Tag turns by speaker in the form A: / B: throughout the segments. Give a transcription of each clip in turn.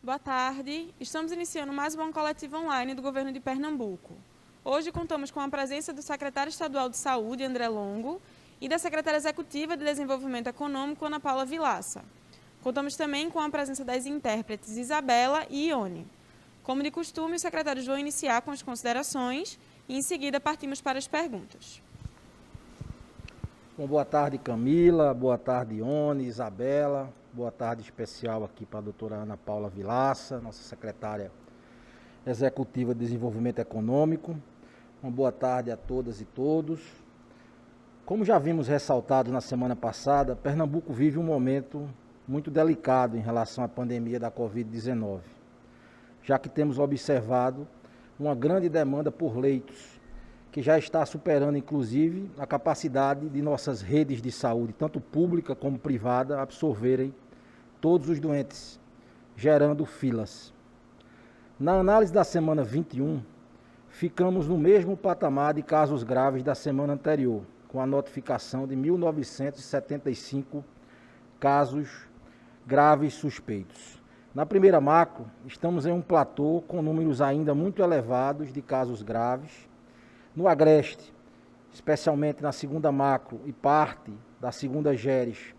A: Boa tarde. Estamos iniciando mais uma coletiva online do Governo de Pernambuco. Hoje contamos com a presença do secretário estadual de Saúde, André Longo, e da secretária executiva de Desenvolvimento Econômico, Ana Paula Vilaça. Contamos também com a presença das intérpretes Isabela e Ione. Como de costume, os secretários vão iniciar com as considerações e, em seguida, partimos para as perguntas.
B: Bom, boa tarde, Camila, boa tarde, Ione, Isabela, boa tarde especial aqui para a doutora Ana Paula Vilaça, nossa secretária executiva de Desenvolvimento Econômico. Uma boa tarde a todas e todos. Como já vimos ressaltado na semana passada, Pernambuco vive um momento muito delicado em relação à pandemia da Covid-19, já que temos observado uma grande demanda por leitos, que já está superando, inclusive, a capacidade de nossas redes de saúde, tanto pública como privada, absorverem todos os doentes, gerando filas. Na análise da semana 21, ficamos no mesmo patamar de casos graves da semana anterior, com a notificação de 1.975 casos graves suspeitos. Na primeira macro, estamos em um platô com números ainda muito elevados de casos graves. No Agreste, especialmente na segunda macro e parte da segunda GERES,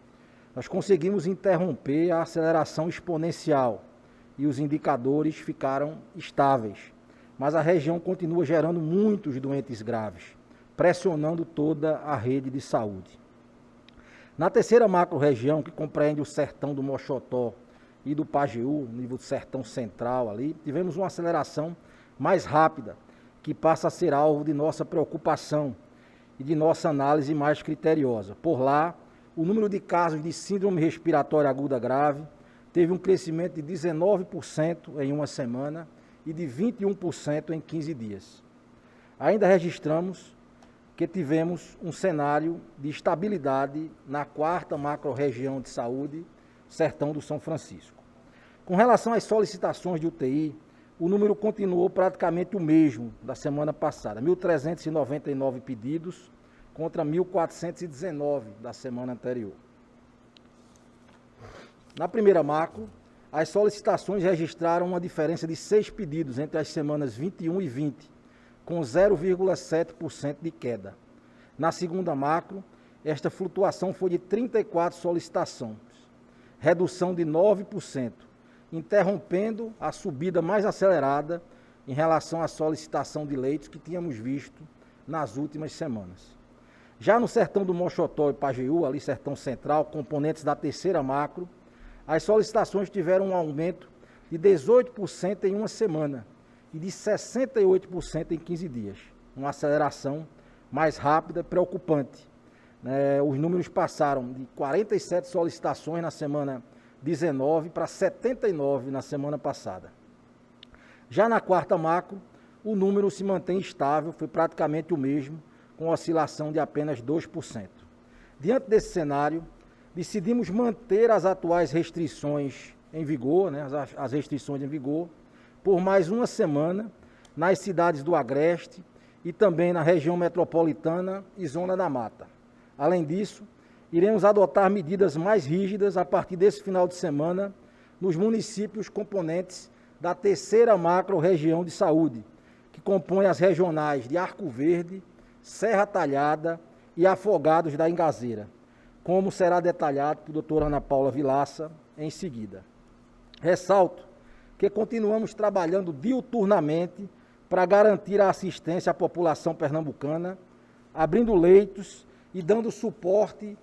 B: nós conseguimos interromper a aceleração exponencial e os indicadores ficaram estáveis, mas a região continua gerando muitos doentes graves, pressionando toda a rede de saúde. Na terceira macro-região, que compreende o sertão do Moxotó e do Pajeú, nível do sertão central ali, tivemos uma aceleração mais rápida, que passa a ser alvo de nossa preocupação e de nossa análise mais criteriosa. Por lá, o número de casos de síndrome respiratória aguda grave teve um crescimento de 19% em uma semana e de 21% em 15 dias. Ainda registramos que tivemos um cenário de estabilidade na quarta macro-região de saúde, Sertão do São Francisco. Com relação às solicitações de UTI, o número continuou praticamente o mesmo da semana passada, 1.399 pedidos contra 1.419 da semana anterior. Na primeira macro, as solicitações registraram uma diferença de 6 pedidos entre as semanas 21 e 20, com 0,7% de queda. Na segunda macro, esta flutuação foi de 34 solicitações, redução de 9%, interrompendo a subida mais acelerada em relação à solicitação de leitos que tínhamos visto nas últimas semanas. Já no sertão do Moxotó e Pajeú, ali sertão central, componentes da terceira macro, as solicitações tiveram um aumento de 18% em uma semana e de 68% em 15 dias. Uma aceleração mais rápida e preocupante. Os números passaram de 47 solicitações na semana 19 para 79 na semana passada. Já na quarta macro, o número se mantém estável, foi praticamente o mesmo, com oscilação de apenas 2%. Diante desse cenário, decidimos manter as atuais restrições em vigor, as restrições em vigor, por mais uma semana nas cidades do Agreste e também na região metropolitana e Zona da Mata. Além disso, iremos adotar medidas mais rígidas a partir desse final de semana nos municípios componentes da terceira macro-região de saúde, que compõe as regionais de Arco Verde, Serra Talhada e Afogados da Ingazeira, como será detalhado por doutora Ana Paula Vilaça em seguida. Ressalto que continuamos trabalhando diuturnamente para garantir a assistência à população pernambucana, abrindo leitos e dando suporte,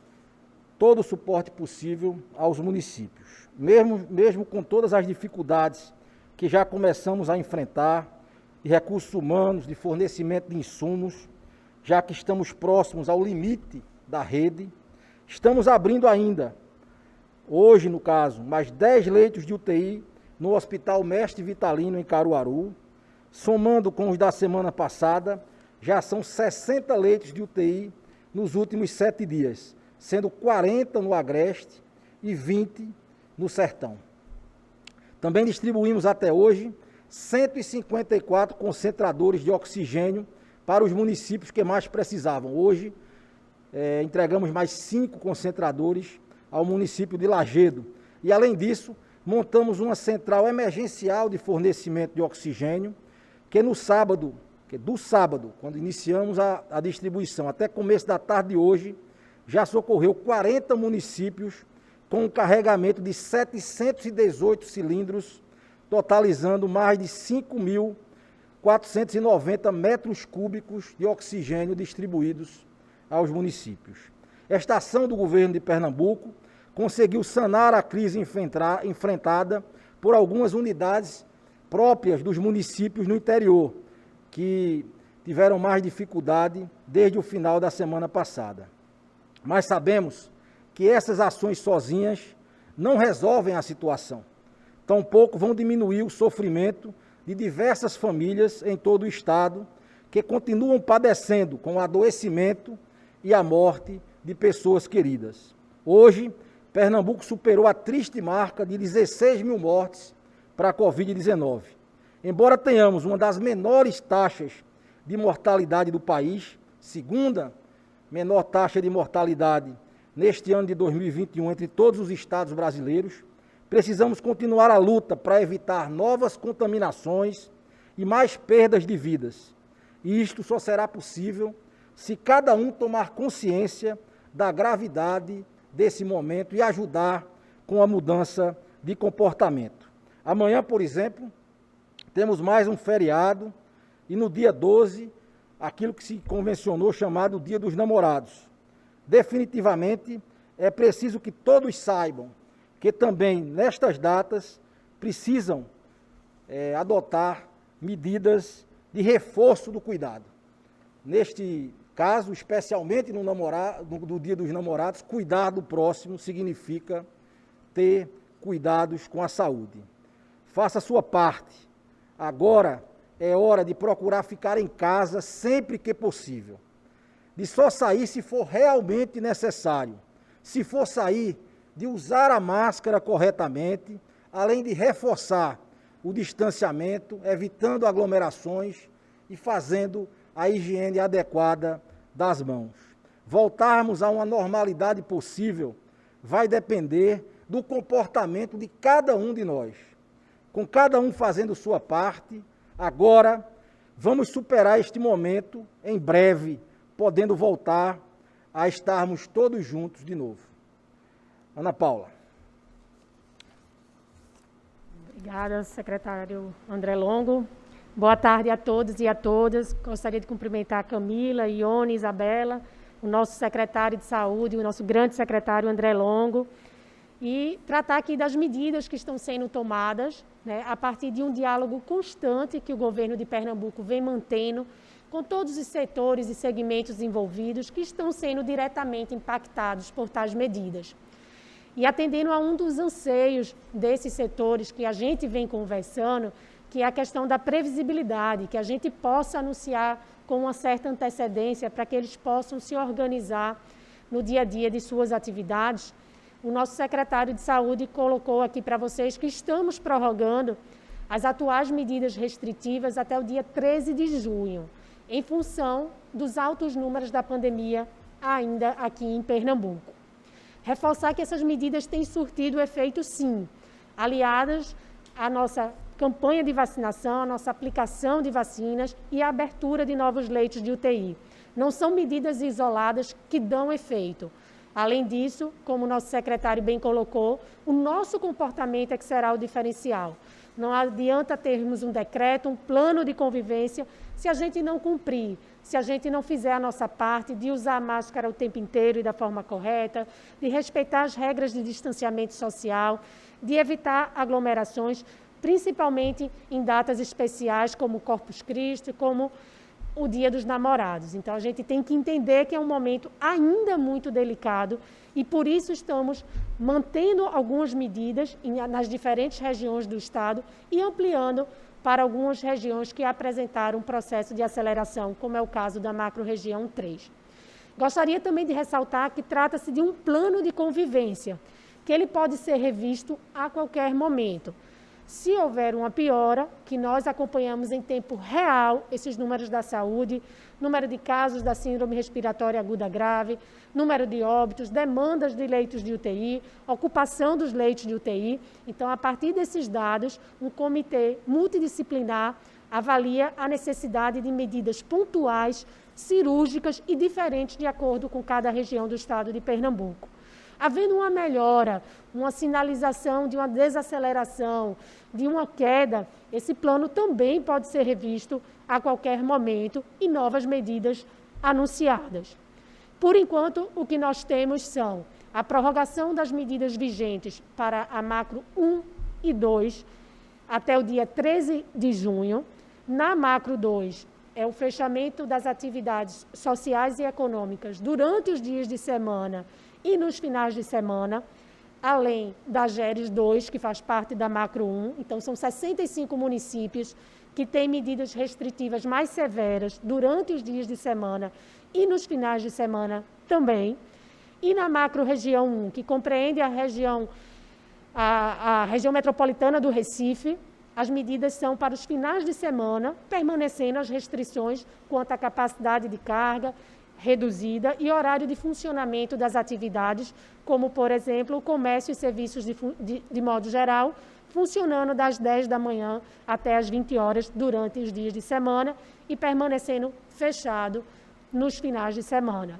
B: todo o suporte possível aos municípios. Mesmo com todas as dificuldades que já começamos a enfrentar, de recursos humanos, de fornecimento de insumos, já que estamos próximos ao limite da rede, estamos abrindo ainda, hoje no caso, mais 10 leitos de UTI no Hospital Mestre Vitalino, em Caruaru, somando com os da semana passada, já são 60 leitos de UTI nos últimos 7 dias, sendo 40 no Agreste e 20 no Sertão. Também distribuímos até hoje 154 concentradores de oxigênio para os municípios que mais precisavam. Hoje, entregamos mais 5 concentradores ao município de Lajedo. E, além disso, montamos uma central emergencial de fornecimento de oxigênio, que do sábado, quando iniciamos a distribuição, até começo da tarde de hoje, já socorreu 40 municípios com um carregamento de 718 cilindros, totalizando mais de 5.490 metros cúbicos de oxigênio distribuídos aos municípios. Esta ação do governo de Pernambuco conseguiu sanar a crise enfrentada por algumas unidades próprias dos municípios no interior, que tiveram mais dificuldade desde o final da semana passada. Mas sabemos que essas ações sozinhas não resolvem a situação. Tampouco vão diminuir o sofrimento de diversas famílias em todo o estado que continuam padecendo com o adoecimento e a morte de pessoas queridas. Hoje, Pernambuco superou a triste marca de 16 mil mortes para a Covid-19. Embora tenhamos uma das menores taxas de mortalidade do país, segunda menor taxa de mortalidade neste ano de 2021 entre todos os estados brasileiros, precisamos continuar a luta para evitar novas contaminações e mais perdas de vidas. E isto só será possível se cada um tomar consciência da gravidade desse momento e ajudar com a mudança de comportamento. Amanhã, por exemplo, temos mais um feriado e no dia 12, aquilo que se convencionou chamado Dia dos Namorados. Definitivamente, é preciso que todos saibam que também nestas datas precisam adotar medidas de reforço do cuidado. Neste caso, especialmente no Dia dos Namorados, cuidar do próximo significa ter cuidados com a saúde. Faça a sua parte. Agora é hora de procurar ficar em casa sempre que possível. De só sair se for realmente necessário. Se for sair, de usar a máscara corretamente, além de reforçar o distanciamento, evitando aglomerações e fazendo a higiene adequada das mãos. Voltarmos a uma normalidade possível vai depender do comportamento de cada um de nós. Com cada um fazendo sua parte, agora vamos superar este momento em breve, podendo voltar a estarmos todos juntos de novo. Ana Paula.
C: Obrigada, secretário André Longo. Boa tarde a todos e a todas. Gostaria de cumprimentar a Camila, Ione, Isabela, o nosso secretário de Saúde, o nosso grande secretário André Longo, e tratar aqui das medidas que estão sendo tomadas, né, a partir de um diálogo constante que o governo de Pernambuco vem mantendo com todos os setores e segmentos envolvidos que estão sendo diretamente impactados por tais medidas. E atendendo a um dos anseios desses setores que a gente vem conversando, que é a questão da previsibilidade, que a gente possa anunciar com uma certa antecedência para que eles possam se organizar no dia a dia de suas atividades. O nosso secretário de Saúde colocou aqui para vocês que estamos prorrogando as atuais medidas restritivas até o dia 13 de junho, em função dos altos números da pandemia ainda aqui em Pernambuco. Reforçar que essas medidas têm surtido efeito, sim, aliadas à nossa campanha de vacinação, à nossa aplicação de vacinas e a abertura de novos leitos de UTI. Não são medidas isoladas que dão efeito. Além disso, como o nosso secretário bem colocou, o nosso comportamento é que será o diferencial. Não adianta termos um decreto, um plano de convivência, se a gente não cumprir, se a gente não fizer a nossa parte de usar a máscara o tempo inteiro e da forma correta, de respeitar as regras de distanciamento social, de evitar aglomerações, principalmente em datas especiais como o Corpus Christi, como o Dia dos Namorados. Então, a gente tem que entender que é um momento ainda muito delicado e, por isso, estamos mantendo algumas medidas nas diferentes regiões do Estado e ampliando para algumas regiões que apresentaram um processo de aceleração, como é o caso da macro-região 3. Gostaria também de ressaltar que trata-se de um plano de convivência, que ele pode ser revisto a qualquer momento. Se houver uma piora, que nós acompanhamos em tempo real esses números da saúde, número de casos da síndrome respiratória aguda grave, número de óbitos, demandas de leitos de UTI, ocupação dos leitos de UTI. Então, a partir desses dados, um comitê multidisciplinar avalia a necessidade de medidas pontuais, cirúrgicas e diferentes de acordo com cada região do estado de Pernambuco. Havendo uma melhora, uma sinalização de uma desaceleração, de uma queda, esse plano também pode ser revisto a qualquer momento e novas medidas anunciadas. Por enquanto, o que nós temos são a prorrogação das medidas vigentes para a macro 1 e 2 até o dia 13 de junho. Na macro 2, é o fechamento das atividades sociais e econômicas durante os dias de semana e nos finais de semana, além da GERES 2, que faz parte da macro 1. Então, são 65 municípios que têm medidas restritivas mais severas durante os dias de semana e nos finais de semana também. E na macro região 1, que compreende a região metropolitana do Recife, as medidas são para os finais de semana, permanecendo as restrições quanto à capacidade de carga reduzida e horário de funcionamento das atividades, como, por exemplo, o comércio e serviços de modo geral, funcionando das 10 da manhã até as 20 horas durante os dias de semana e permanecendo fechado nos finais de semana.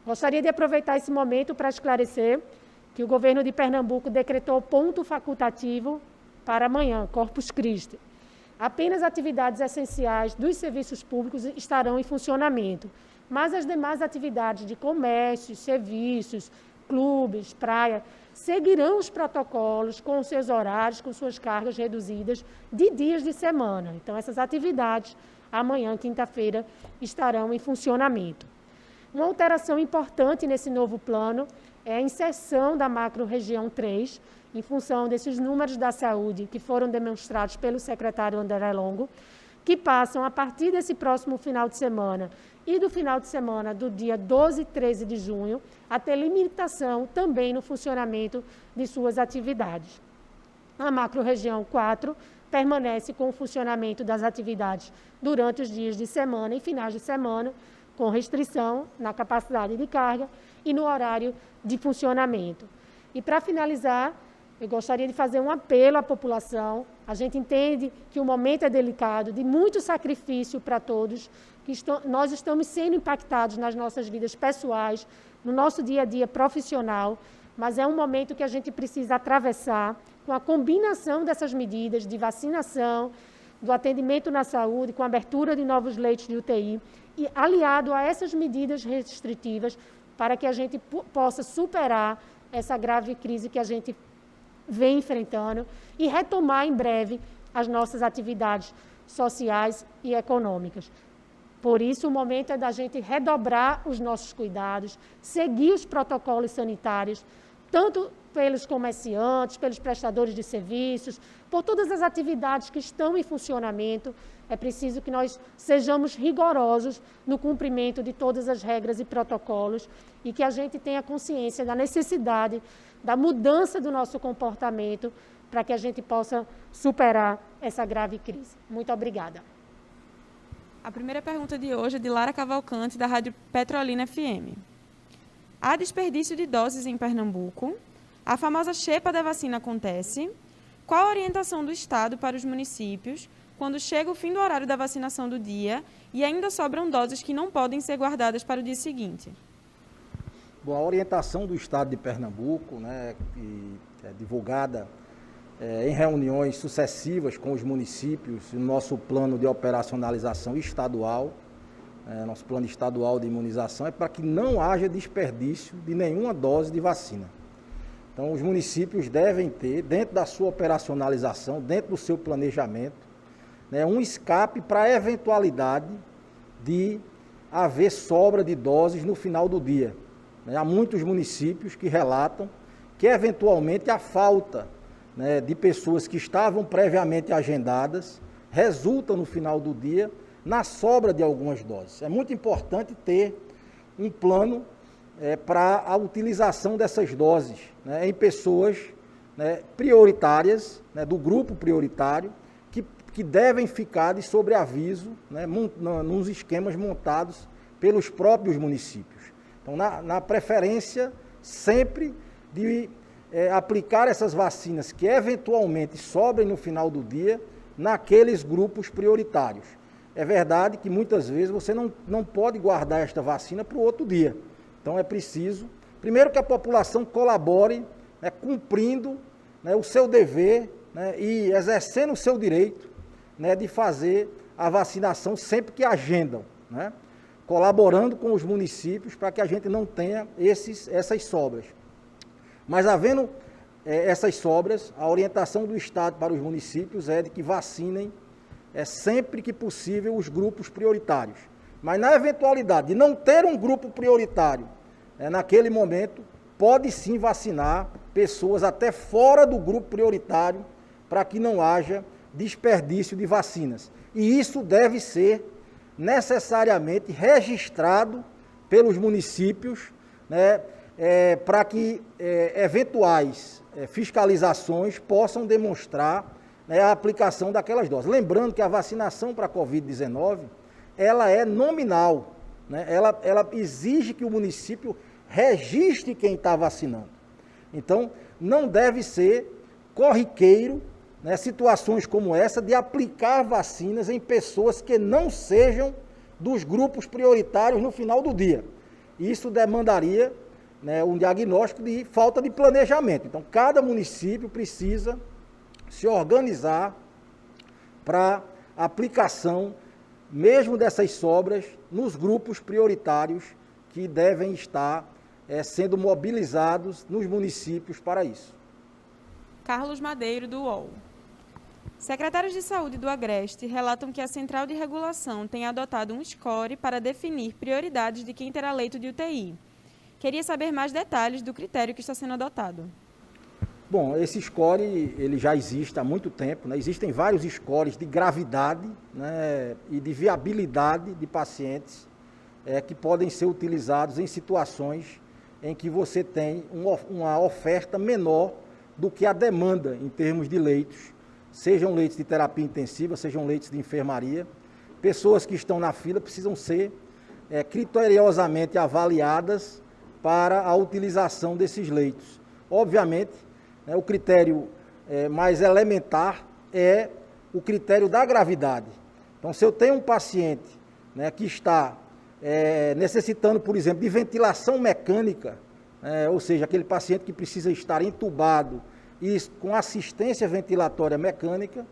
C: Gostaria de aproveitar esse momento para esclarecer que o governo de Pernambuco decretou ponto facultativo para amanhã, Corpus Christi. Apenas atividades essenciais dos serviços públicos estarão em funcionamento, mas as demais atividades de comércio, serviços, clubes, praia, seguirão os protocolos com seus horários, com suas cargas reduzidas de dias de semana. Então, essas atividades, amanhã, quinta-feira, estarão em funcionamento. Uma alteração importante nesse novo plano é a inserção da macro-região 3, em função desses números da saúde que foram demonstrados pelo secretário André Longo, que passam, a partir desse próximo final de semana e do final de semana do dia 12 e 13 de junho, a ter limitação também no funcionamento de suas atividades. A macro-região 4 permanece com o funcionamento das atividades durante os dias de semana e finais de semana, com restrição na capacidade de carga e no horário de funcionamento. E, para finalizar, eu gostaria de fazer um apelo à população. A gente entende que o momento é delicado, de muito sacrifício para todos, que nós estamos sendo impactados nas nossas vidas pessoais, no nosso dia a dia profissional, mas é um momento que a gente precisa atravessar com a combinação dessas medidas de vacinação, do atendimento na saúde, com a abertura de novos leitos de UTI, e aliado a essas medidas restritivas, para que a gente possa superar essa grave crise que a gente vem enfrentando e retomar em breve as nossas atividades sociais e econômicas. Por isso, o momento é da gente redobrar os nossos cuidados, seguir os protocolos sanitários, tanto pelos comerciantes, pelos prestadores de serviços, por todas as atividades que estão em funcionamento. É preciso que nós sejamos rigorosos no cumprimento de todas as regras e protocolos e que a gente tenha consciência da necessidade da mudança do nosso comportamento para que a gente possa superar essa grave crise. Muito obrigada.
A: A primeira pergunta de hoje é de Lara Cavalcante, da Rádio Petrolina FM. Há desperdício de doses em Pernambuco? A famosa xepa da vacina acontece? Qual a orientação do Estado para os municípios quando chega o fim do horário da vacinação do dia e ainda sobram doses que não podem ser guardadas para o dia seguinte?
B: Bom, a orientação do Estado de Pernambuco, né, que é divulgada em reuniões sucessivas com os municípios, o nosso plano de operacionalização estadual, nosso plano estadual de imunização, é para que não haja desperdício de nenhuma dose de vacina. Então, os municípios devem ter, dentro da sua operacionalização, dentro do seu planejamento, um escape para a eventualidade de haver sobra de doses no final do dia. Há muitos municípios que relatam que, eventualmente, a falta de pessoas que estavam previamente agendadas resulta, no final do dia, na sobra de algumas doses. É muito importante ter um plano para a utilização dessas doses em pessoas né, prioritárias, né, do grupo prioritário, que devem ficar de sobreaviso, né, nos esquemas montados pelos próprios municípios. Então, na preferência sempre de aplicar essas vacinas que eventualmente sobrem no final do dia naqueles grupos prioritários. É verdade que muitas vezes você não pode guardar esta vacina para o outro dia. Então é preciso, primeiro, que a população colabore, né, cumprindo, né, o seu dever, né, e exercendo o seu direito, né, de fazer a vacinação sempre que agendam, né, colaborando com os municípios para que a gente não tenha essas sobras. Mas havendo essas sobras, a orientação do Estado para os municípios é de que vacinem sempre que possível os grupos prioritários. Mas na eventualidade de não ter um grupo prioritário, naquele momento, pode sim vacinar pessoas até fora do grupo prioritário para que não haja desperdício de vacinas. E isso deve ser necessariamente registrado pelos municípios, né, para que eventuais fiscalizações possam demonstrar, né, a aplicação daquelas doses. Lembrando que a vacinação para a Covid-19, ela é nominal, né, ela exige que o município registre quem está vacinando. Então, não deve ser corriqueiro, né, situações como essa de aplicar vacinas em pessoas que não sejam dos grupos prioritários no final do dia. Isso demandaria, né, um diagnóstico de falta de planejamento. Então, cada município precisa se organizar para aplicação, mesmo dessas sobras, nos grupos prioritários que devem estar sendo mobilizados nos municípios para isso.
A: Carlos Madeiro, do UOL. Secretários de Saúde do Agreste relatam que a Central de Regulação tem adotado um score para definir prioridades de quem terá leito de UTI. Queria saber mais detalhes do critério que está sendo adotado.
B: Bom, esse score ele já existe há muito tempo, né? Existem vários scores de gravidade, né, e de viabilidade de pacientes que podem ser utilizados em situações em que você tem uma oferta menor do que a demanda em termos de leitos, sejam leitos de terapia intensiva, sejam leitos de enfermaria. Pessoas que estão na fila precisam ser criteriosamente avaliadas para a utilização desses leitos. Obviamente, né, o critério mais elementar é o critério da gravidade. Então, se eu tenho um paciente, né, que está necessitando, por exemplo, de ventilação mecânica, ou seja, aquele paciente que precisa estar entubado e com assistência ventilatória mecânica,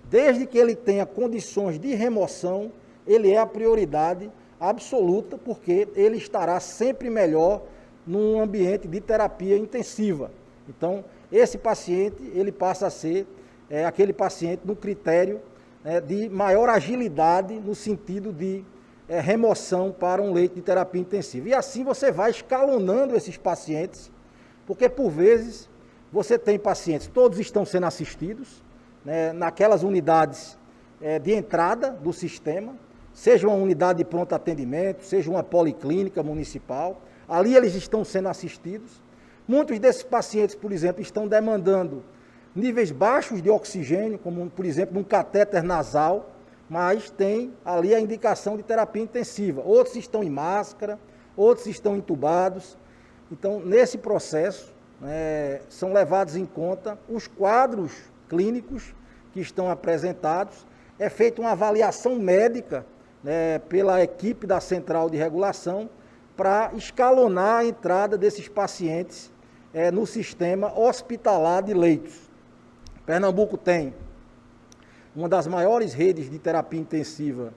B: desde que ele tenha condições de remoção, ele é a prioridade absoluta, porque ele estará sempre melhor num ambiente de terapia intensiva. Então, esse paciente, ele passa a ser aquele paciente no critério de maior agilidade, no sentido de remoção para um leito de terapia intensiva. E assim você vai escalonando esses pacientes, porque por vezes você tem pacientes, todos estão sendo assistidos, né, naquelas unidades de entrada do sistema, seja uma unidade de pronto atendimento, seja uma policlínica municipal, ali eles estão sendo assistidos. Muitos desses pacientes, por exemplo, estão demandando níveis baixos de oxigênio, como, por exemplo, um catéter nasal, mas tem ali a indicação de terapia intensiva. Outros estão em máscara, outros estão entubados. Então, nesse processo, são levados em conta os quadros clínicos que estão apresentados, é feita uma avaliação médica, né, pela equipe da Central de Regulação para escalonar a entrada desses pacientes no sistema hospitalar de leitos. Pernambuco tem uma das maiores redes de terapia intensiva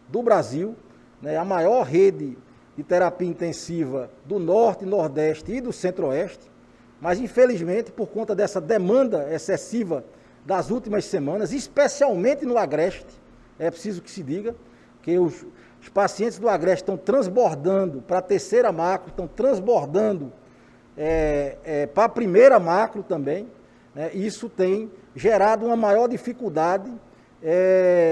B: do Brasil, né, a maior rede de terapia intensiva do Norte, Nordeste e do Centro-Oeste, mas infelizmente por conta dessa demanda excessiva das últimas semanas, especialmente no Agreste, é preciso que se diga, que os pacientes do Agreste estão transbordando para a terceira macro, estão transbordando para a primeira macro também, né? Isso tem gerado uma maior dificuldade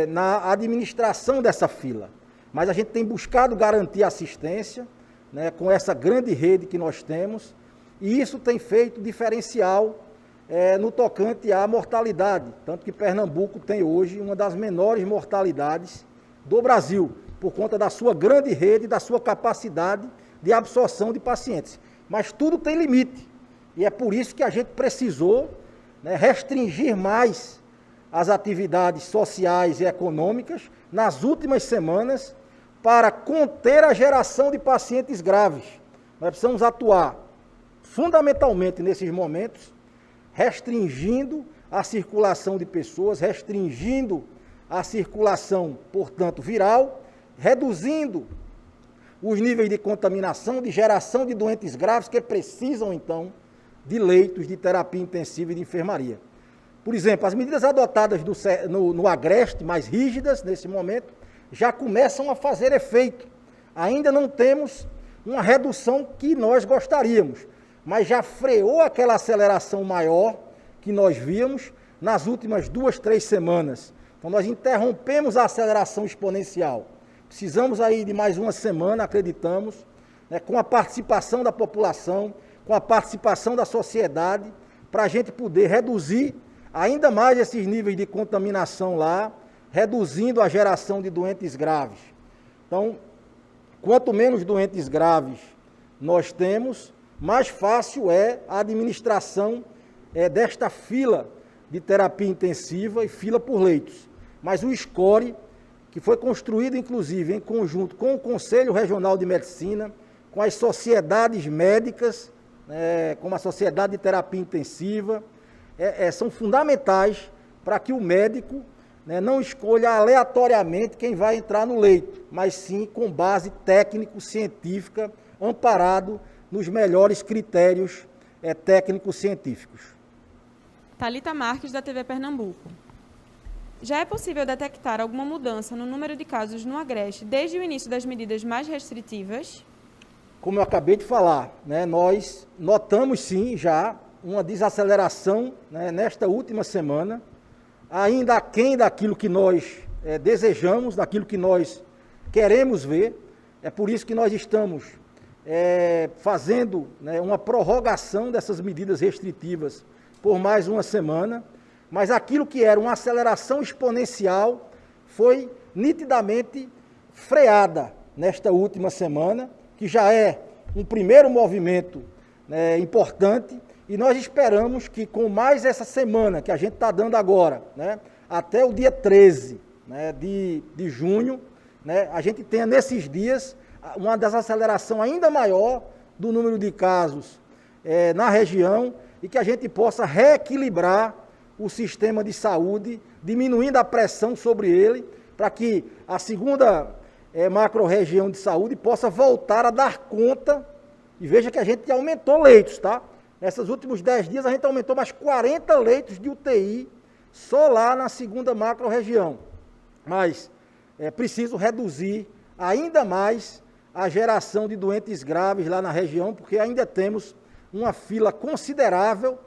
B: na administração dessa fila. Mas a gente tem buscado garantir assistência, né, com essa grande rede que nós temos, e isso tem feito diferencial no tocante à mortalidade, tanto que Pernambuco tem hoje uma das menores mortalidades do Brasil, por conta da sua grande rede, da sua capacidade de absorção de pacientes. Mas tudo tem limite, e é por isso que a gente precisou, né, restringir mais as atividades sociais e econômicas nas últimas semanas para conter a geração de pacientes graves. Nós precisamos atuar fundamentalmente nesses momentos, restringindo a circulação de pessoas, restringindo a circulação, portanto, viral, reduzindo os níveis de contaminação, de geração de doentes graves que precisam, então, de leitos de terapia intensiva e de enfermaria. Por exemplo, as medidas adotadas no Agreste, mais rígidas nesse momento, já começam a fazer efeito. Ainda não temos uma redução que nós gostaríamos, mas já freou aquela aceleração maior que nós víamos nas últimas 2, 3 semanas. Então, nós interrompemos a aceleração exponencial. Precisamos aí de mais uma semana, acreditamos, né, com a participação da população, com a participação da sociedade, para a gente poder reduzir ainda mais esses níveis de contaminação lá, reduzindo a geração de doentes graves. Então, quanto menos doentes graves nós temos, mais fácil é a administração desta fila de terapia intensiva e fila por leitos. Mas o SCORE, que foi construído, inclusive, em conjunto com o Conselho Regional de Medicina, com as sociedades médicas, como a Sociedade de Terapia Intensiva, são fundamentais para que o médico, né, não escolha aleatoriamente quem vai entrar no leito, mas sim com base técnico-científica, amparado nos melhores critérios técnicos científicos.
A: Thalita Marques, da TV Pernambuco. Já é possível detectar alguma mudança no número de casos no Agreste desde o início das medidas mais restritivas?
B: Como eu acabei de falar, né, nós notamos sim já uma desaceleração, né, nesta última semana, ainda aquém daquilo que nós desejamos, daquilo que nós queremos ver. É por isso que nós estamos fazendo, né, uma prorrogação dessas medidas restritivas por mais uma semana, mas aquilo que era uma aceleração exponencial foi nitidamente freada nesta última semana, que já é um primeiro movimento, né, importante, e nós esperamos que com mais essa semana que a gente está dando agora, né, até o dia 13, né, de junho, né, a gente tenha nesses dias uma desaceleração ainda maior do número de casos na região e que a gente possa reequilibrar o sistema de saúde, diminuindo a pressão sobre ele, para que a segunda macro-região de saúde possa voltar a dar conta. E veja que a gente aumentou leitos, tá? Nesses últimos 10 dias a gente aumentou mais 40 leitos de UTI só lá na segunda macro-região. Mas é preciso reduzir ainda mais a geração de doentes graves lá na região, porque ainda temos uma fila considerável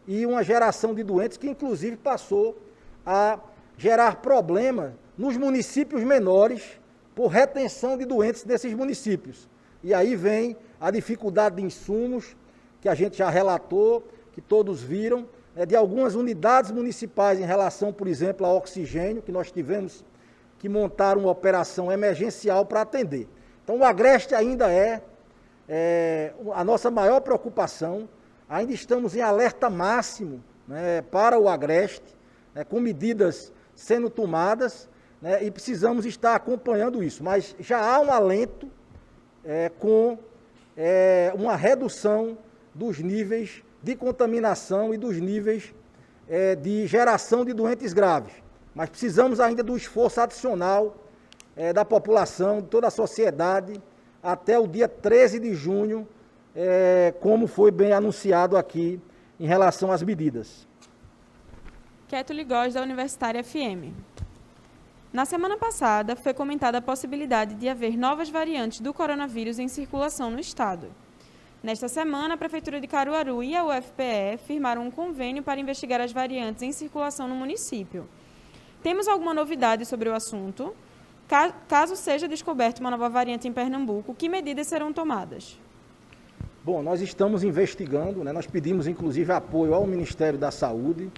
B: e uma geração de doentes que, inclusive, passou a gerar problemas nos municípios menores por retenção de doentes desses municípios. E aí vem a dificuldade de insumos, que a gente já relatou, que todos viram, de algumas unidades municipais em relação, por exemplo, ao oxigênio, que nós tivemos que montar uma operação emergencial para atender. Então, o Agreste ainda é a nossa maior preocupação. Ainda estamos em alerta máximo, né, para o Agreste, né, com medidas sendo tomadas, né, e precisamos estar acompanhando isso. Mas já há um alento com uma redução dos níveis de contaminação e dos níveis de geração de doentes graves. Mas precisamos ainda do esforço adicional da população, de toda a sociedade, até o dia 13 de junho, como foi bem anunciado aqui em relação às medidas.
A: Keto Ligós, da Universitária FM. Na semana passada, foi comentada a possibilidade de haver novas variantes do coronavírus em circulação no estado. Nesta semana, a Prefeitura de Caruaru e a UFPE firmaram um convênio para investigar as variantes em circulação no município. Temos alguma novidade sobre o assunto? Caso seja descoberta uma nova variante em Pernambuco, que medidas serão tomadas?
B: Bom, nós estamos investigando, né? Nós pedimos inclusive apoio ao Ministério da Saúde,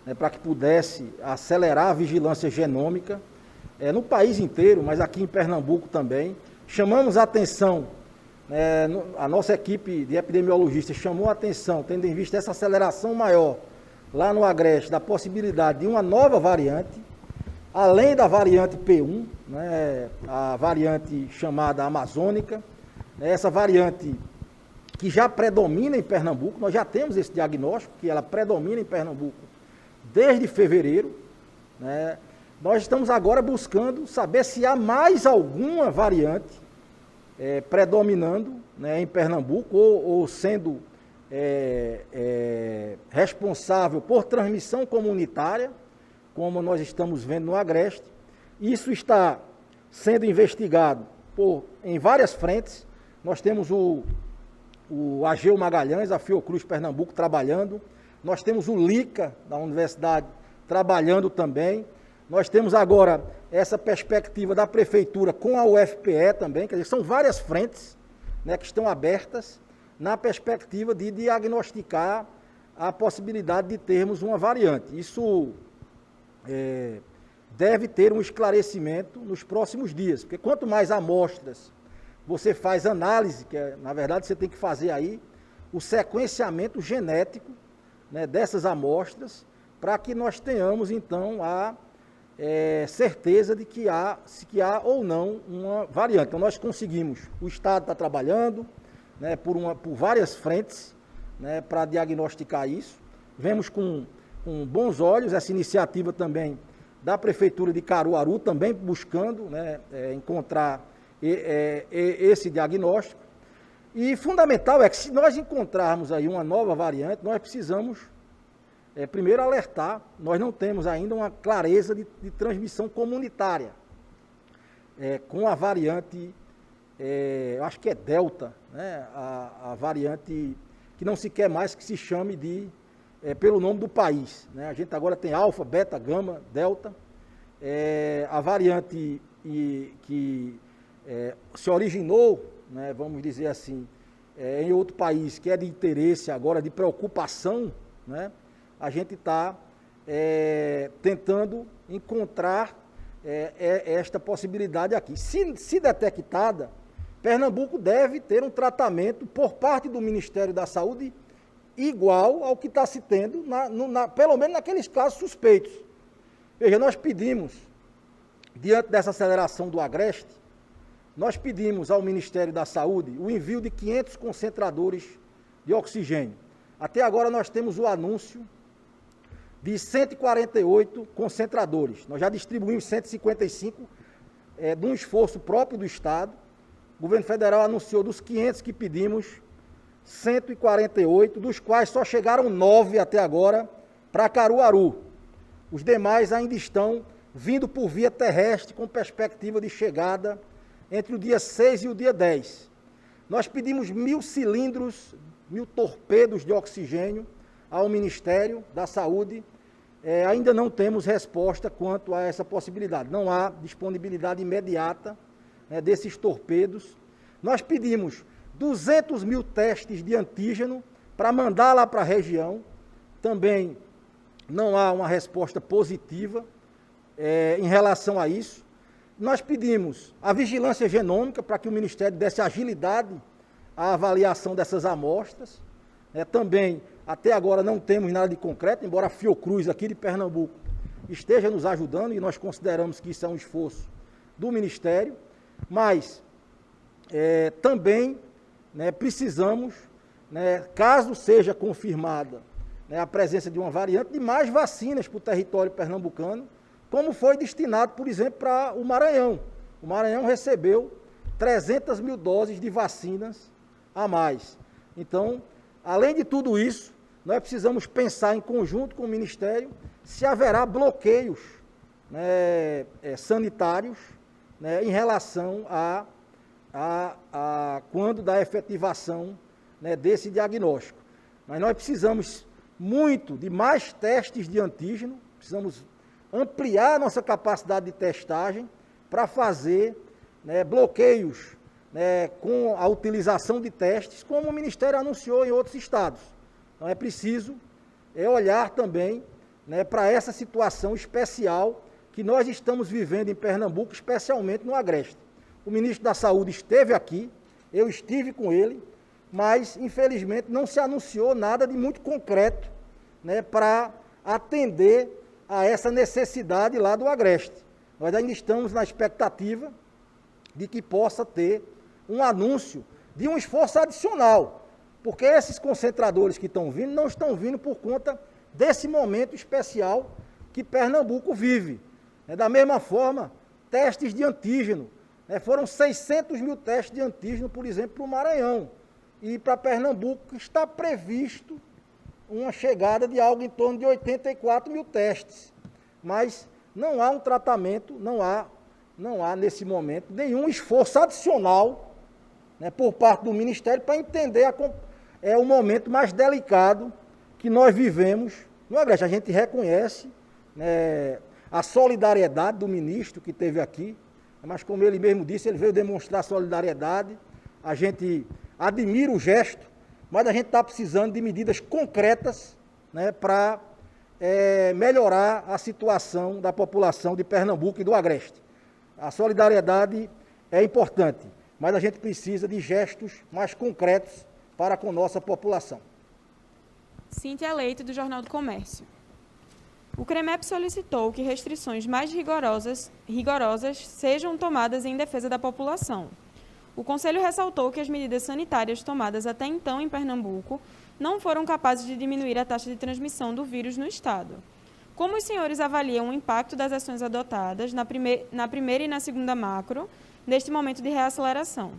B: né, para que pudesse acelerar a vigilância genômica no país inteiro, mas aqui em Pernambuco também. Chamamos a atenção, a nossa equipe de epidemiologistas chamou a atenção, tendo em vista essa aceleração maior lá no Agreste, da possibilidade de uma nova variante, além da variante P1, né, a variante chamada amazônica, essa variante que já predomina em Pernambuco, nós já temos esse diagnóstico, que ela predomina em Pernambuco desde fevereiro, né. Nós estamos agora buscando saber se há mais alguma variante predominando, né, em Pernambuco ou sendo responsável por transmissão comunitária, como nós estamos vendo no Agreste. Isso está sendo investigado em várias frentes. Nós temos o Ageu Magalhães, a Fiocruz Pernambuco, trabalhando. Nós temos o LICA, da Universidade, trabalhando também. Nós temos agora essa perspectiva da Prefeitura com a UFPE também, quer dizer, são várias frentes, né, que estão abertas na perspectiva de diagnosticar a possibilidade de termos uma variante. Isso deve ter um esclarecimento nos próximos dias, porque quanto mais amostras você faz análise, que na verdade você tem que fazer aí o sequenciamento genético, né, dessas amostras, para que nós tenhamos então a certeza de que há ou não uma variante. Então nós conseguimos, o Estado está trabalhando, né, por várias frentes, né, para diagnosticar isso. Vemos com bons olhos essa iniciativa também da Prefeitura de Caruaru, também buscando, né, encontrar esse diagnóstico. E fundamental é que se nós encontrarmos aí uma nova variante, nós precisamos primeiro alertar, nós não temos ainda uma clareza de transmissão comunitária com a variante, eu acho que é Delta, né, a variante que não se quer mais que se chame pelo nome do país, né? A gente agora tem Alfa, Beta, Gama, Delta, a variante que se originou, né, vamos dizer assim, em outro país, que é de interesse agora, de preocupação, né? A gente está tentando encontrar esta possibilidade aqui. Se detectada, Pernambuco deve ter um tratamento por parte do Ministério da Saúde igual ao que está se tendo, pelo menos naqueles casos suspeitos. Veja, nós pedimos, diante dessa aceleração do Agreste, nós pedimos ao Ministério da Saúde o envio de 500 concentradores de oxigênio. Até agora nós temos o anúncio de 148 concentradores. Nós já distribuímos 155 de um esforço próprio do Estado. O governo federal anunciou dos 500 que pedimos, 148, dos quais só chegaram 9 até agora para Caruaru. Os demais ainda estão vindo por via terrestre com perspectiva de chegada entre o dia 6 e o dia 10. Nós pedimos 1.000 cilindros, 1.000 torpedos de oxigênio ao Ministério da Saúde. Ainda não temos resposta quanto a essa possibilidade. Não há disponibilidade imediata, né, desses torpedos. Nós pedimos 200.000 testes de antígeno para mandar lá para a região. Também não há uma resposta positiva em relação a isso. Nós pedimos a vigilância genômica para que o Ministério desse agilidade à avaliação dessas amostras. Também, até agora, não temos nada de concreto, embora a Fiocruz aqui de Pernambuco esteja nos ajudando, e nós consideramos que isso é um esforço do Ministério, mas também, né, precisamos, né, caso seja confirmada, né, a presença de uma variante, de mais vacinas para o território pernambucano, como foi destinado, por exemplo, para o Maranhão. O Maranhão recebeu 300.000 doses de vacinas a mais. Então, além de tudo isso, nós precisamos pensar em conjunto com o Ministério se haverá bloqueios, né, sanitários, né, em relação a quando da efetivação, né, desse diagnóstico. Mas nós precisamos muito de mais testes de antígeno, precisamos ampliar a nossa capacidade de testagem para fazer, né, bloqueios né, com a utilização de testes, como o Ministério anunciou em outros estados. Então é preciso olhar também, né, para essa situação especial que nós estamos vivendo em Pernambuco, especialmente no Agreste. O ministro da Saúde esteve aqui, eu estive com ele, mas infelizmente não se anunciou nada de muito concreto, né, para atender a essa necessidade lá do Agreste. Nós ainda estamos na expectativa de que possa ter um anúncio de um esforço adicional, porque esses concentradores que estão vindo não estão vindo por conta desse momento especial que Pernambuco vive. Da mesma forma, testes de antígeno, foram 600 mil testes de antígeno, por exemplo, para o Maranhão, e para Pernambuco está previsto uma chegada de algo em torno de 84 mil testes, mas não há um tratamento, não há nesse momento nenhum esforço adicional, né, por parte do Ministério para entender o momento mais delicado que nós vivemos no Agreste. A gente reconhece, né, a solidariedade do ministro que esteve aqui, mas como ele mesmo disse, ele veio demonstrar solidariedade, a gente admira o gesto, mas a gente está precisando de medidas concretas, né, para melhorar a situação da população de Pernambuco e do Agreste. A solidariedade é importante, mas a gente precisa de gestos mais concretos para com nossa população.
A: Cíntia Leite, do Jornal do Comércio. O CREMEP solicitou que restrições mais rigorosas sejam tomadas em defesa da população. O Conselho ressaltou que as medidas sanitárias tomadas até então em Pernambuco não foram capazes de diminuir a taxa de transmissão do vírus no estado. Como os senhores avaliam o impacto das ações adotadas na primeira e na segunda macro, neste momento de reaceleração?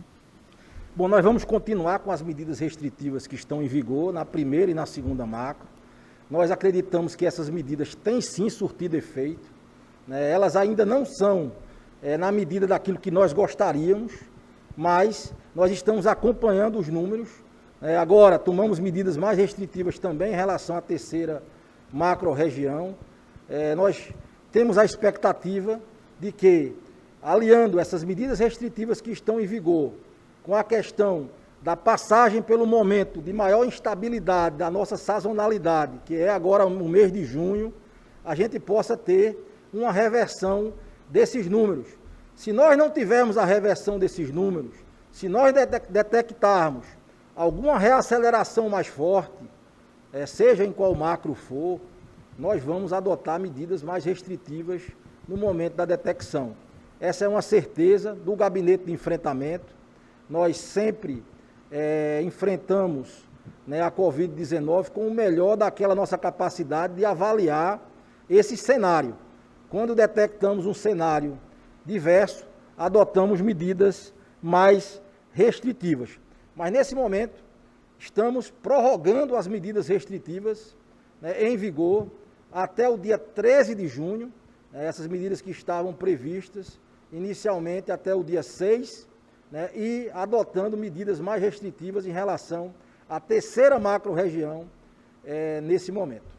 B: Bom, nós vamos continuar com as medidas restritivas que estão em vigor na primeira e na segunda macro. Nós acreditamos que essas medidas têm sim surtido efeito, né? Elas ainda não são na medida daquilo que nós gostaríamos, mas nós estamos acompanhando os números. Agora, tomamos medidas mais restritivas também em relação à terceira macro-região. Nós temos a expectativa de que, aliando essas medidas restritivas que estão em vigor com a questão da passagem pelo momento de maior instabilidade da nossa sazonalidade, que é agora no mês de junho, a gente possa ter uma reversão desses números. Se nós não tivermos a reversão desses números, se nós detectarmos alguma reaceleração mais forte, seja em qual macro for, nós vamos adotar medidas mais restritivas no momento da detecção. Essa é uma certeza do gabinete de enfrentamento. Nós sempre enfrentamos, né, a Covid-19 com o melhor daquela nossa capacidade de avaliar esse cenário. Quando detectamos um cenário diverso, adotamos medidas mais restritivas. Mas nesse momento, estamos prorrogando as medidas restritivas, né, em vigor até o dia 13 de junho, essas medidas que estavam previstas inicialmente até o dia 6, né, e adotando medidas mais restritivas em relação à terceira macro-região nesse momento.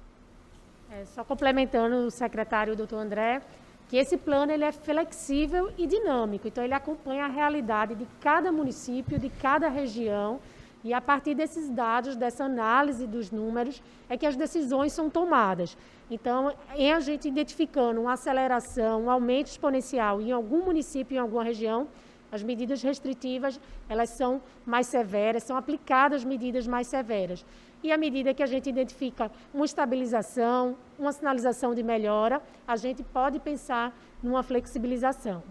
C: Só complementando o secretário doutor André, que esse plano ele é flexível e dinâmico, então ele acompanha a realidade de cada município, de cada região, e a partir desses dados, dessa análise dos números, é que as decisões são tomadas. Então, em a gente identificando uma aceleração, um aumento exponencial em algum município, em alguma região, as medidas restritivas, elas são mais severas, são aplicadas medidas mais severas. E à medida que a gente identifica uma estabilização, uma sinalização de melhora, a gente pode pensar numa flexibilização.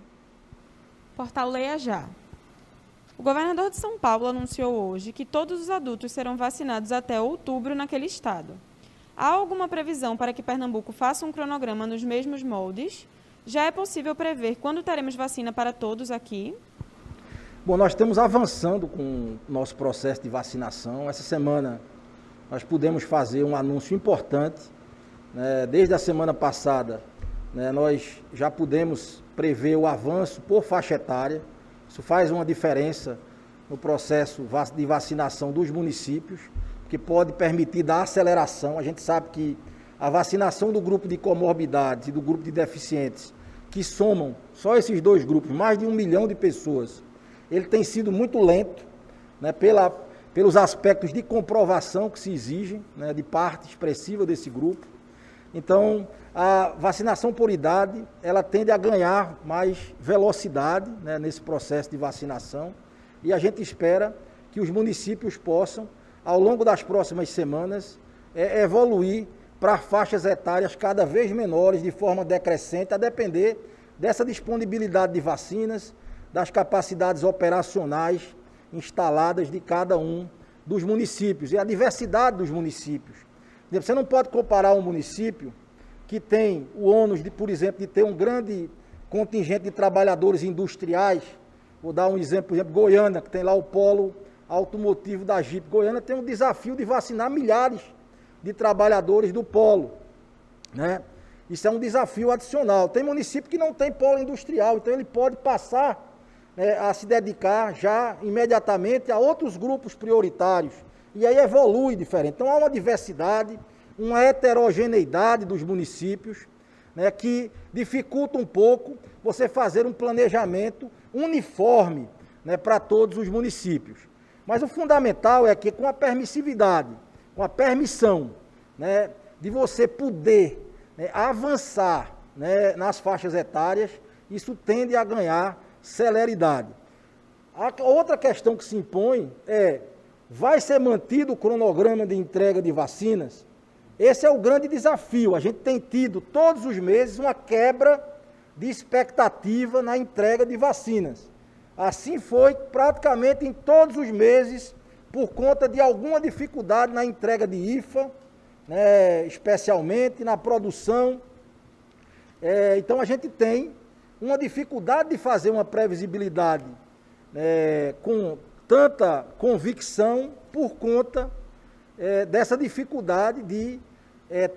A: Portal Leia Já. O governador de São Paulo anunciou hoje que todos os adultos serão vacinados até outubro naquele estado. Há alguma previsão para que Pernambuco faça um cronograma nos mesmos moldes? Já é possível prever quando teremos vacina para todos aqui?
B: Bom, nós estamos avançando com o nosso processo de vacinação. Essa semana nós pudemos fazer um anúncio importante, né? Desde a semana passada, né, nós já pudemos prever o avanço por faixa etária. Isso faz uma diferença no processo de vacinação dos municípios, que pode permitir dar aceleração. A gente sabe que a vacinação do grupo de comorbidades e do grupo de deficientes, que somam só esses dois grupos, mais de 1 milhão de pessoas, ele tem sido muito lento, né, pelos aspectos de comprovação que se exigem, né, de parte expressiva desse grupo. Então, a vacinação por idade, ela tende a ganhar mais velocidade, né, nesse processo de vacinação, e a gente espera que os municípios possam, ao longo das próximas semanas, evoluir para faixas etárias cada vez menores, de forma decrescente, a depender dessa disponibilidade de vacinas, das capacidades operacionais instaladas de cada um dos municípios, e a diversidade dos municípios. Você não pode comparar um município que tem o ônus, por exemplo, de ter um grande contingente de trabalhadores industriais. Vou dar um exemplo, por exemplo, Goiânia, que tem lá o polo automotivo da Jeep. Goiânia tem um desafio de vacinar milhares de trabalhadores do polo, né? Isso é um desafio adicional. Tem município que não tem polo industrial, então ele pode passar, né, a se dedicar já imediatamente a outros grupos prioritários, e aí evolui diferente. Então há uma diversidade, uma heterogeneidade dos municípios, né, que dificulta um pouco você fazer um planejamento uniforme, né, para todos os municípios. Mas o fundamental é que com a permissividade, com a permissão, né, de você poder, né, avançar, né, nas faixas etárias, isso tende a ganhar celeridade. A outra questão que se impõe é: vai ser mantido o cronograma de entrega de vacinas? Esse é o grande desafio. A gente tem tido todos os meses uma quebra de expectativa na entrega de vacinas. Assim foi praticamente em todos os meses, por conta de alguma dificuldade na entrega de IFA, né, especialmente na produção. Então a gente tem uma dificuldade de fazer uma previsibilidade, com tanta convicção, por conta dessa dificuldade de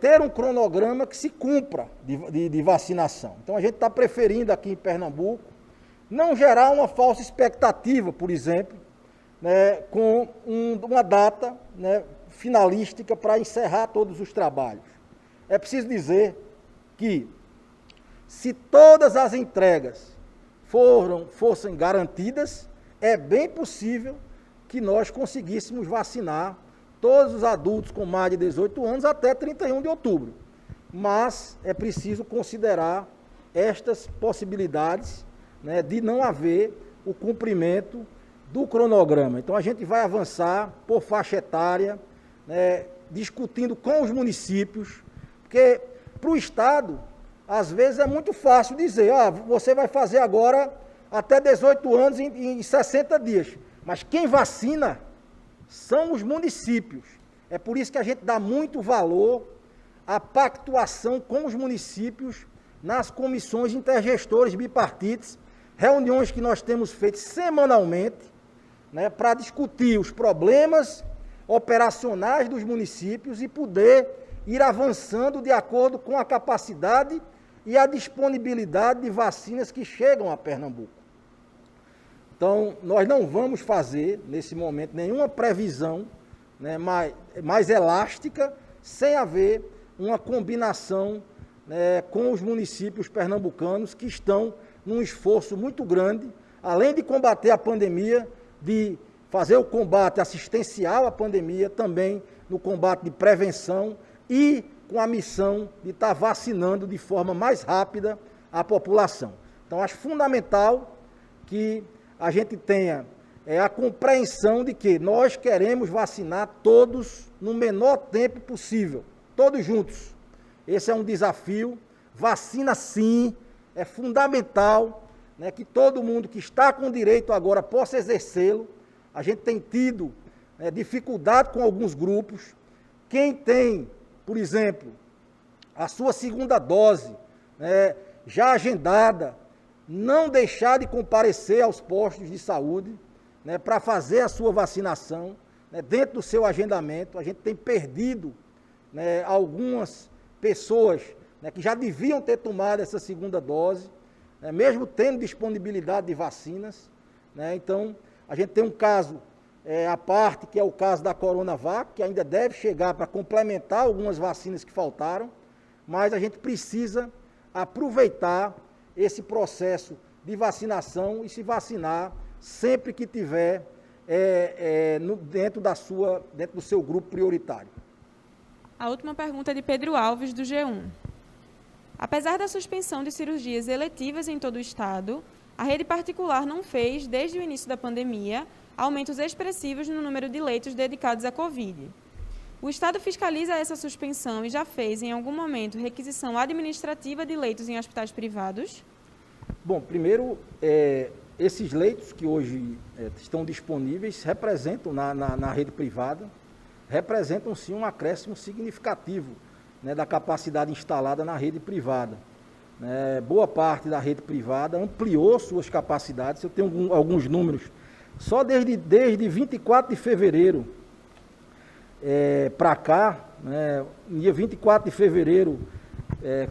B: ter um cronograma que se cumpra de vacinação. Então a gente está preferindo aqui em Pernambuco não gerar uma falsa expectativa, por exemplo, né, com uma data, né, finalística para encerrar todos os trabalhos. É preciso dizer que, se todas as entregas fossem garantidas, é bem possível que nós conseguíssemos vacinar todos os adultos com mais de 18 anos até 31 de outubro. Mas é preciso considerar estas possibilidades, né, de não haver o cumprimento do cronograma. Então a gente vai avançar por faixa etária, né, discutindo com os municípios, porque para o Estado, às vezes é muito fácil dizer: você vai fazer agora até 18 anos em 60 dias. Mas quem vacina são os municípios. É por isso que a gente dá muito valor à pactuação com os municípios nas comissões intergestores bipartites, reuniões que nós temos feito semanalmente, né, para discutir os problemas operacionais dos municípios e poder ir avançando de acordo com a capacidade e a disponibilidade de vacinas que chegam a Pernambuco. Então, nós não vamos fazer, nesse momento, nenhuma previsão, né, mais elástica, sem haver uma combinação, né, com os municípios pernambucanos, que estão num esforço muito grande, além de combater a pandemia, de fazer o combate assistencial à pandemia, também no combate de prevenção e com a missão de estar vacinando de forma mais rápida a população. Então, acho fundamental que a gente tenha a compreensão de que nós queremos vacinar todos no menor tempo possível, todos juntos. Esse é um desafio. Vacina sim, é fundamental, né, que todo mundo que está com direito agora possa exercê-lo. A gente tem tido dificuldade com alguns grupos. Quem tem, por exemplo, a sua segunda dose, né, já agendada, não deixar de comparecer aos postos de saúde, né, para fazer a sua vacinação, né, dentro do seu agendamento. A gente tem perdido, né, algumas pessoas, né, que já deviam ter tomado essa segunda dose, né, mesmo tendo disponibilidade de vacinas, né. Então, a gente tem um caso à parte, que é o caso da Coronavac, que ainda deve chegar para complementar algumas vacinas que faltaram, mas a gente precisa aproveitar esse processo de vacinação e se vacinar sempre que tiver dentro do seu grupo prioritário.
A: A última pergunta é de Pedro Alves, do G1. Apesar da suspensão de cirurgias eletivas em todo o estado, a rede particular não fez, desde o início da pandemia, aumentos expressivos no número de leitos dedicados à Covid. O estado fiscaliza essa suspensão e já fez, em algum momento, requisição administrativa de leitos em hospitais privados?
B: Bom, primeiro, esses leitos que hoje estão disponíveis representam, na rede privada, representam sim um acréscimo significativo, né, da capacidade instalada na rede privada. Boa parte da rede privada ampliou suas capacidades. Eu tenho alguns números. Só desde 24 de fevereiro para cá, dia 24 de fevereiro,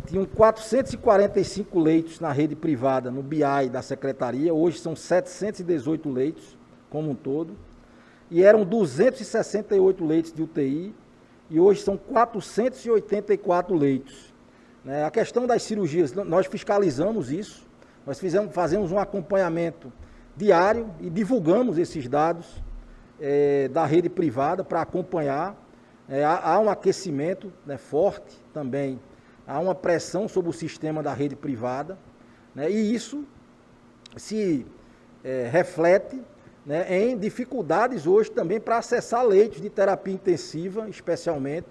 B: tinham 445 leitos na rede privada, no BI da Secretaria. Hoje são 718 leitos, como um todo. E eram 268 leitos de UTI, e hoje são 484 leitos. A questão das cirurgias, nós fiscalizamos isso, nós fazemos um acompanhamento diário e divulgamos esses dados da rede privada para acompanhar. Há um aquecimento, né, forte também, há uma pressão sobre o sistema da rede privada, né, e isso se reflete, né, em dificuldades hoje também para acessar leitos de terapia intensiva, especialmente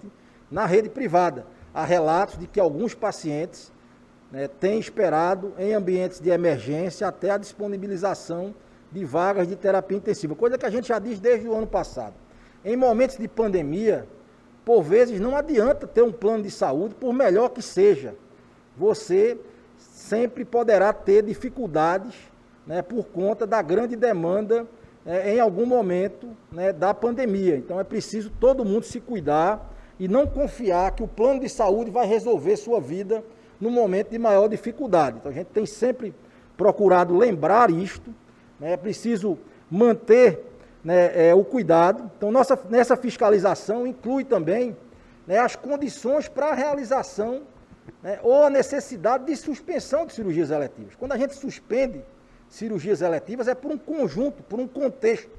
B: na rede privada. Há relatos de que alguns pacientes, né, têm esperado em ambientes de emergência até a disponibilização de vagas de terapia intensiva, coisa que a gente já diz desde o ano passado. Em momentos de pandemia, por vezes não adianta ter um plano de saúde, por melhor que seja. Você sempre poderá ter dificuldades, né, por conta da grande demanda em algum momento, né, da pandemia. Então é preciso todo mundo se cuidar e não confiar que o plano de saúde vai resolver sua vida no momento de maior dificuldade. Então a gente tem sempre procurado lembrar isto, né, é preciso manter, né, o cuidado. Então nessa fiscalização inclui também, né, as condições para a realização, né, ou a necessidade de suspensão de cirurgias eletivas. Quando a gente suspende cirurgias eletivas é por um conjunto, por um contexto.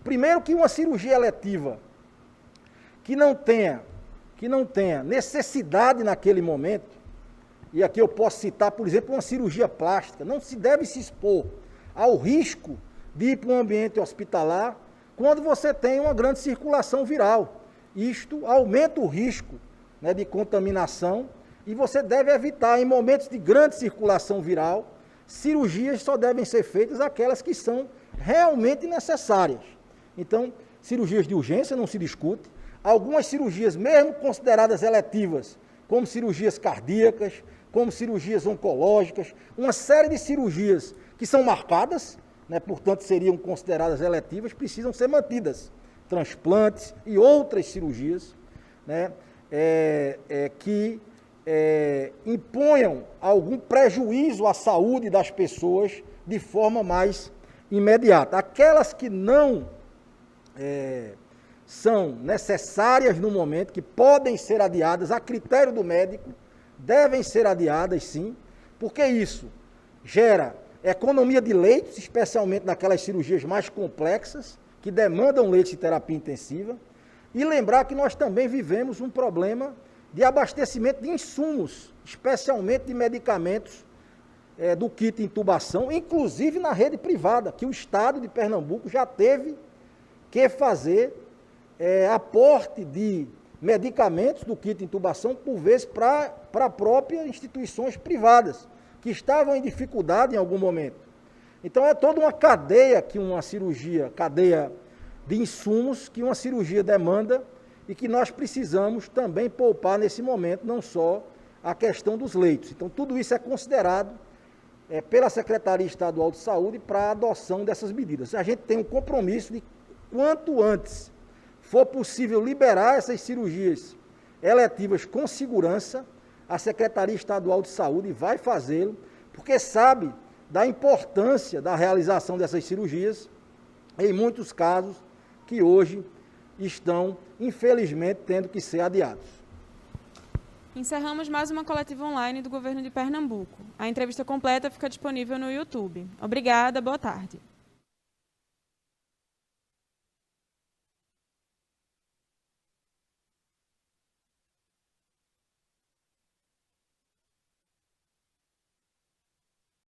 B: Primeiro, que uma cirurgia eletiva que não tenha necessidade naquele momento, e aqui eu posso citar, por exemplo, uma cirurgia plástica, não se deve se expor ao risco de ir para um ambiente hospitalar quando você tem uma grande circulação viral. Isto aumenta o risco, né, de contaminação, e você deve evitar, em momentos de grande circulação viral, cirurgias só devem ser feitas aquelas que são realmente necessárias. Então, cirurgias de urgência não se discute. Algumas cirurgias, mesmo consideradas eletivas, como cirurgias cardíacas, como cirurgias oncológicas, uma série de cirurgias que são marcadas, né, portanto seriam consideradas eletivas, precisam ser mantidas. Transplantes e outras cirurgias, né, que imponham algum prejuízo à saúde das pessoas de forma mais imediata. Aquelas que não são necessárias no momento, que podem ser adiadas a critério do médico, devem ser adiadas sim, porque isso gera economia de leitos, especialmente naquelas cirurgias mais complexas, que demandam leitos de terapia intensiva, e lembrar que nós também vivemos um problema de abastecimento de insumos, especialmente de medicamentos do kit intubação, inclusive na rede privada, que o Estado de Pernambuco já teve que fazer aporte de medicamentos do kit intubação, por vezes, para próprias instituições privadas, que estavam em dificuldade em algum momento. Então é toda uma cadeia que uma cirurgia, cadeia de insumos que uma cirurgia demanda, e que nós precisamos também poupar nesse momento, não só a questão dos leitos. Então, tudo isso é considerado pela Secretaria Estadual de Saúde para a adoção dessas medidas. A gente tem um compromisso de, quanto antes for possível liberar essas cirurgias eletivas com segurança, a Secretaria Estadual de Saúde vai fazê-lo, porque sabe da importância da realização dessas cirurgias, em muitos casos que hoje estão, infelizmente, tendo que ser adiados.
A: Encerramos mais uma coletiva online do Governo de Pernambuco. A entrevista completa fica disponível no YouTube. Obrigada, boa tarde.